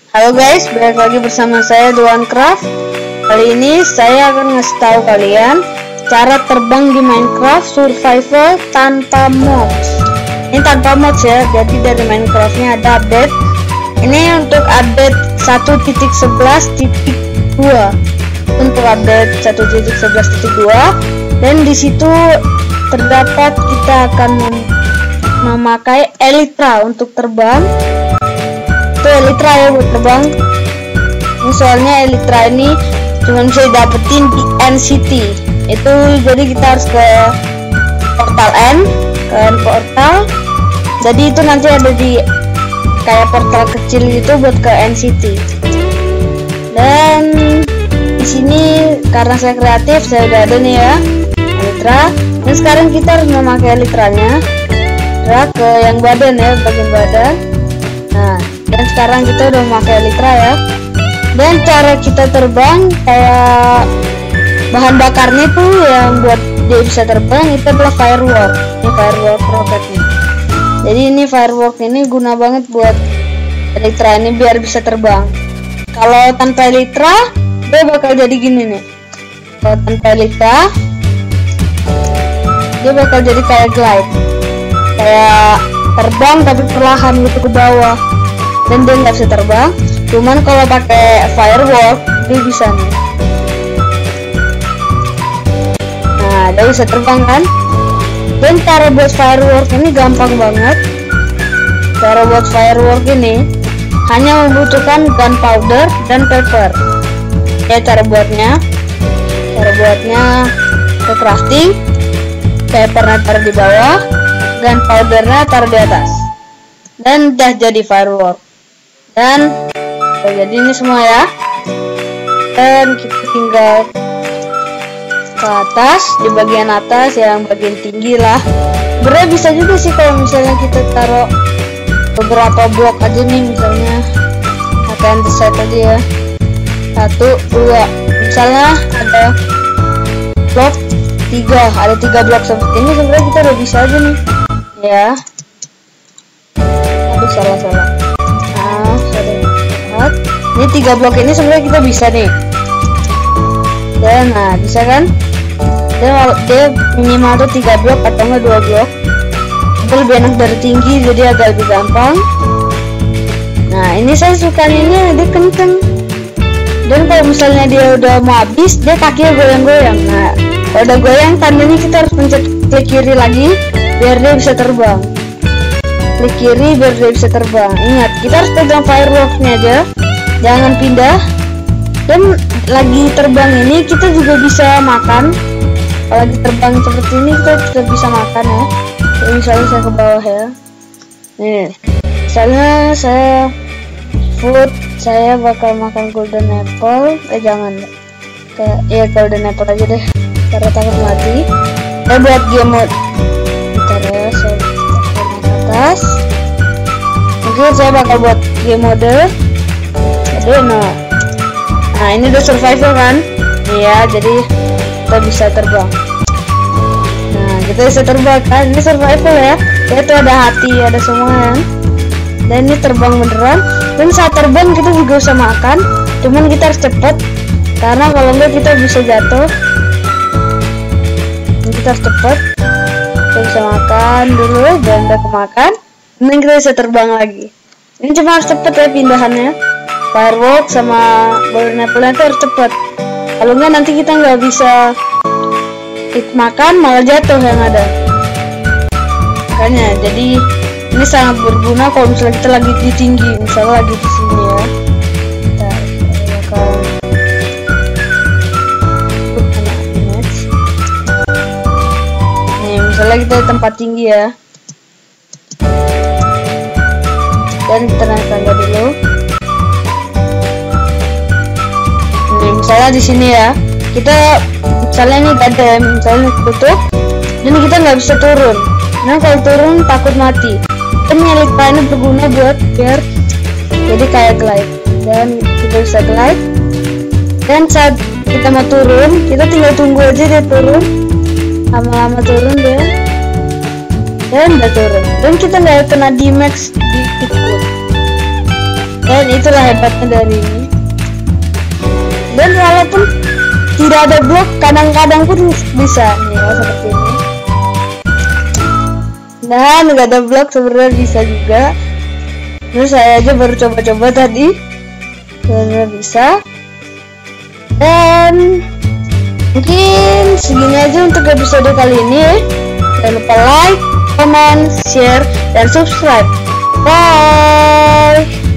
Halo guys, balik lagi bersama saya Duancraft. Kali ini saya akan ngasih tahu kalian cara terbang di Minecraft Survival tanpa mods. Ini tanpa mods ya, jadi dari Minecraftnya ada update. Ini untuk update 1.11.2. Untuk update 1.11.2, dan di situ terdapat kita akan memakai Elytra untuk terbang. Itu Elytra ya buat terbang. Ini soalnya Elytra ini cuma bisa dapetin di NCT. Itu jadi kita harus ke portal N, ke portal. Jadi itu nanti ada di kayak portal kecil gitu buat ke NCT. Dan di sini karena saya kreatif, saya udah ada nih ya Elytra. Dan sekarang kita harus memakai Elytranya ke yang badan ya, bagian badan. Nah, dan sekarang kita udah memakai Elytra ya. Dan cara kita terbang kayak bahan bakarnya tuh yang buat dia bisa terbang itu adalah firework. Ini firework rocketnya. Jadi ini firework ini guna banget buat Elytra ini biar bisa terbang. Kalau tanpa Elytra dia bakal jadi gini nih. Kalau tanpa Elytra dia bakal jadi kayak glide, kayak terbang tapi perlahan gitu ke bawah, dan dia nggak bisa terbang. Cuman kalau pakai firework dia bisa nih. Nah, dia bisa terbang kan. Dan cara buat firework ini gampang banget. Cara buat firework ini hanya membutuhkan gunpowder dan paper. Ya, cara buatnya ke crafting, papernya taruh di bawah, gunpowdernya taruh di atas, dan udah jadi firework. Dan jadi ini semua ya. Dan kita tinggal ke atas, di bagian atas yang bagian tinggi lah. Sebenarnya bisa juga sih kalau misalnya kita taruh beberapa blok aja nih, misalnya pakai set aja ya, 1, 2, misalnya ada blok 3, ada 3 blok seperti ini. Sebenarnya kita udah bisa aja nih ya. Aduh, salah. Ini 3 blok ini sebenarnya kita bisa nih. Dan nah, bisa kan? Dia minimal tuh 3 blok atau enggak 2 blok. Itu lebih enak dari tinggi, jadi agak lebih gampang. Nah, ini saya sukanya dia kenceng. Dan kalau misalnya dia udah mau habis, dia kakinya goyang-goyang. Nah, kalau udah goyang, tandanya kita harus pencet klik kiri lagi biar dia bisa terbang. Klik kiri biar dia bisa terbang. Ingat, kita harus pegang fireworknya aja, jangan pindah. Dan lagi terbang ini kita juga bisa makan. Kalau lagi terbang seperti ini kita juga bisa makan ya. Jadi misalnya saya ke bawah ya. Nih, misalnya saya food, saya bakal makan golden apple. Jangan, kayak ya golden apple aja deh, karena takut mati. Saya buat game mode. Bentar ya, saya ke atas. Mungkin saya bakal buat game mode. Jadi nah ini udah survival kan? Iya, jadi kita bisa terbang. Nah, kita bisa terbang kan? Ini survival ya. Itu ada hati, ada semua ya. Dan ini terbang beneran. Dan saat terbang kita juga bisa makan. Cuman kita harus cepet, karena kalau enggak kita bisa jatuh. Ini kita harus cepet. Kita bisa makan dulu, dan udah kemakan. Dan kita bisa terbang lagi. Ini cuma harus cepet ya pindahannya. Firework sama golden apple itu harus cepet. Kalau enggak nanti kita nggak bisa makan, malah jatuh yang ada. Makanya jadi ini sangat berguna kalau misalnya kita lagi di tinggi, misalnya lagi di sini ya. Nih, misalnya kita di tempat tinggi ya. Dan kita naik tangga dulu. Nih, misalnya di sini ya, kita misalnya ini gak ada, misalnya tutup, dan kita nggak bisa turun. Nah, kalau turun takut mati. Dan Elytra ini berguna buat biar jadi kayak glide, dan kita bisa glide. Dan saat kita mau turun, kita tinggal tunggu aja dia turun, lama-lama turun dia. dan udah turun, dan kita nggak kena di max di pitbull. Dan itulah hebatnya dari ini. Dan walaupun tidak ada blok, kadang-kadang pun bisa nih ya, seperti ini. Dan nggak ada blok sebenarnya bisa juga. Terus saya aja baru coba-coba tadi, sebenarnya bisa. Dan mungkin segini aja untuk episode kali ini. Jangan lupa like, comment, share, dan subscribe. Bye.